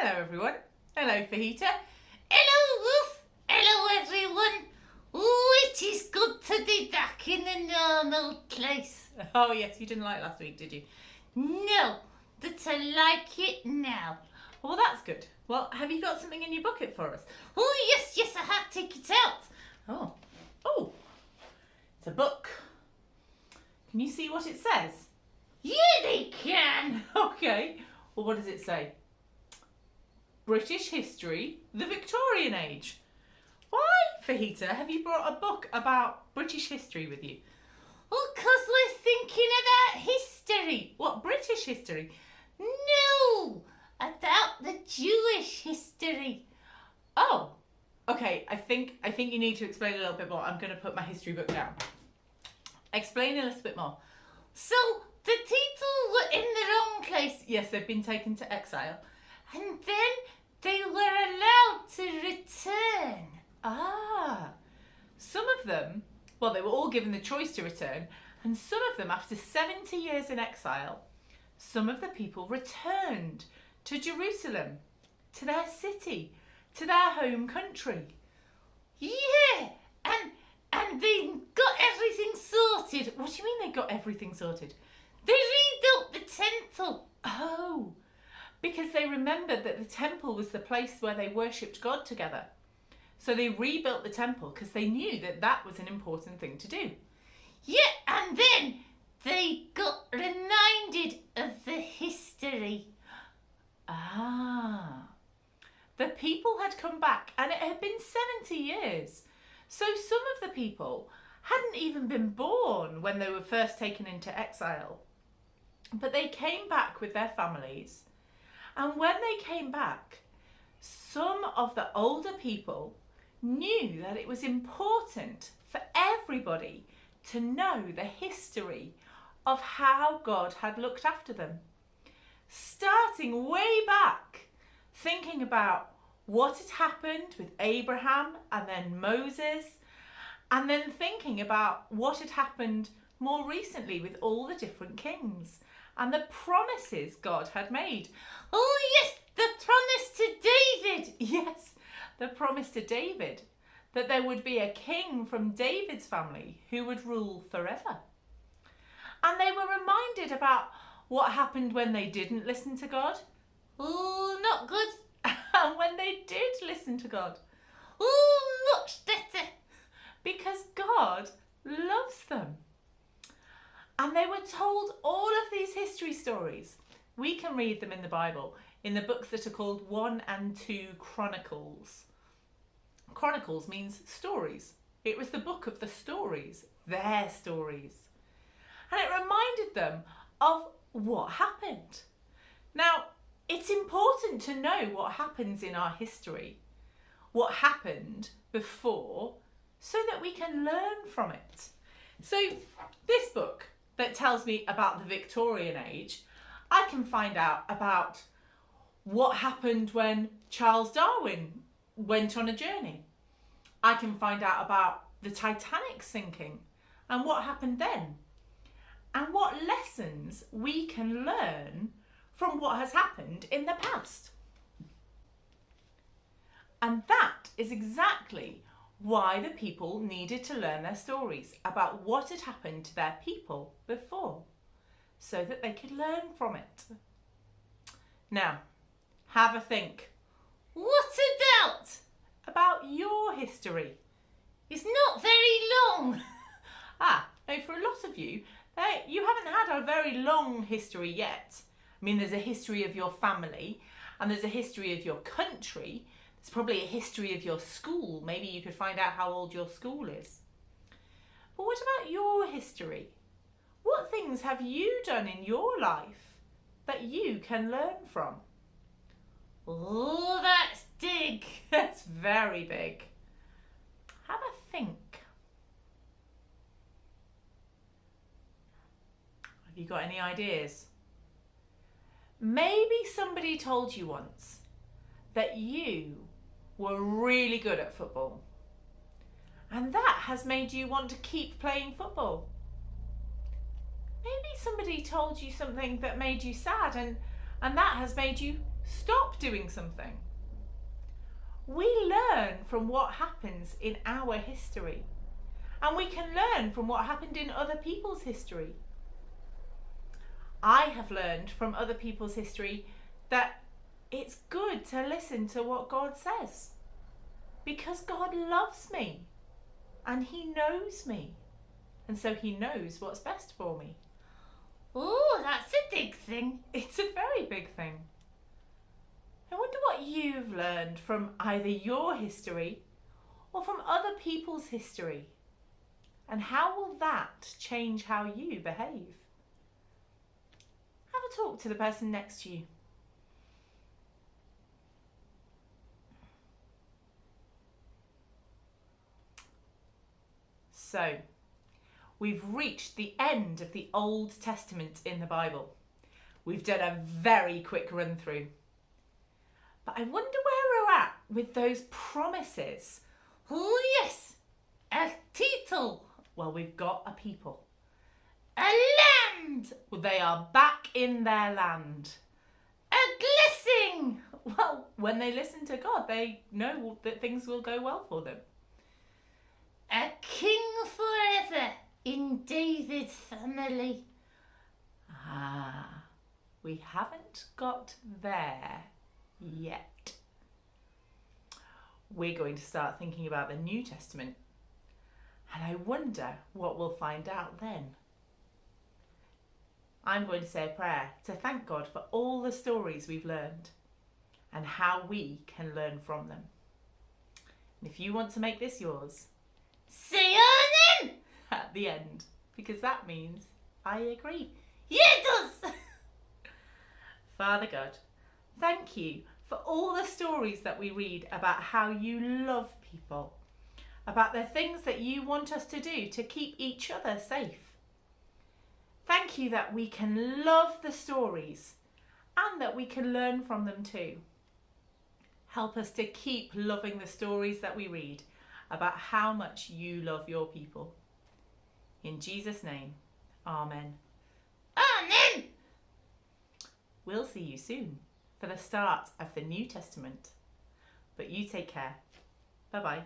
Hello everyone. Hello Fajita. Hello, Ruth. Hello, everyone. Oh, it is good to be back in a normal place. Oh yes, you didn't like last week, did you? No, but I like it now. Well, that's good. Well, have you got something in your bucket for us? Oh, yes, I have. Take it out. Oh, it's a book. Can you see what it says? Yeah, they can. Okay. Well, what does it say? British history, the Victorian age. Why, Fajita, have you brought a book about British history with you? Oh, 'cause we're thinking about history. What, British history? No, about the Jewish history. Oh, okay. I think you need to explain a little bit more. I'm going to put my history book down. Explain a little bit more. So, the people were in the wrong place. Yes, they've been taken to exile. And then they were allowed to return. Some of them, well, they were all given the choice to return, and some of them, after 70 years in exile, some of the people returned to Jerusalem, to their city, to their home country. Yeah, and they got everything sorted. What do you mean they got everything sorted? They rebuilt the temple. Oh, because they remembered that the temple was the place where they worshipped God together. So they rebuilt the temple because they knew that that was an important thing to do. Yeah, and then they got reminded of the history. The people had come back and it had been 70 years. So some of the people hadn't even been born when they were first taken into exile. But they came back with their families. And when they came back, some of the older people knew that it was important for everybody to know the history of how God had looked after them. Starting way back, thinking about what had happened with Abraham and then Moses, and then thinking about what had happened more recently with all the different kings and the promises God had made. Oh yes, the promise to David. Yes, the promise to David that there would be a king from David's family who would rule forever. And they were reminded about what happened when they didn't listen to God. Oh, not good. And when they did listen to God. Oh, much better. Because God loves them. And they were told all of these history stories. We can read them in the Bible, in the books that are called 1 and 2 Chronicles. Chronicles means stories. It was the book of the stories, their stories. And it reminded them of what happened. Now, it's important to know what happens in our history, what happened before, so that we can learn from it. So this book that tells me about the Victorian age, I can find out about what happened when Charles Darwin went on a journey. I can find out about the Titanic sinking and what happened then, and what lessons we can learn from what has happened in the past. And that is exactly why the people needed to learn their stories about what had happened to their people before, so that they could learn from it. Now, have a think. What About your history. It's not very long. Now for a lot of you, you haven't had a very long history yet. I mean, there's a history of your family, and there's a history of your country. There's probably a history of your school. Maybe you could find out how old your school is. But what about your history? What things have you done in your life that you can learn from? Oh, that's big. That's very big. Have a think. Have you got any ideas? Maybe somebody told you once that you were really good at football, and that has made you want to keep playing football. Maybe somebody told you something that made you sad, and that has made you stop doing something. We learn from what happens in our history, and we can learn from what happened in other people's history. I have learned from other people's history that it's good to listen to what God says, because God loves me and He knows me, and so He knows what's best for me. Oh, that's a big thing. It's a very big thing. I wonder what you've learned from either your history or from other people's history, and how will that change how you behave? Have a talk to the person next to you. So, we've reached the end of the Old Testament in the Bible. We've done a very quick run through. But I wonder where we're at with those promises. Oh, yes. A title. Well, we've got a people. A land. Well, they are back in their land. A blessing. Well, when they listen to God, they know that things will go well for them. A king forever in David's family. Ah, we haven't got there yet. We're going to start thinking about the New Testament, and I wonder what we'll find out then. I'm going to say a prayer to thank God for all the stories we've learned and how we can learn from them. And if you want to make this yours, say on in at the end, because that means I agree. Yeah, it does. Father God, thank you for all the stories that we read about how you love people, about the things that you want us to do to keep each other safe. Thank you that we can love the stories and that we can learn from them too. Help us to keep loving the stories that we read about how much you love your people. In Jesus' name, Amen. Amen. We'll see you soon for the start of the New Testament. But you take care. Bye-bye.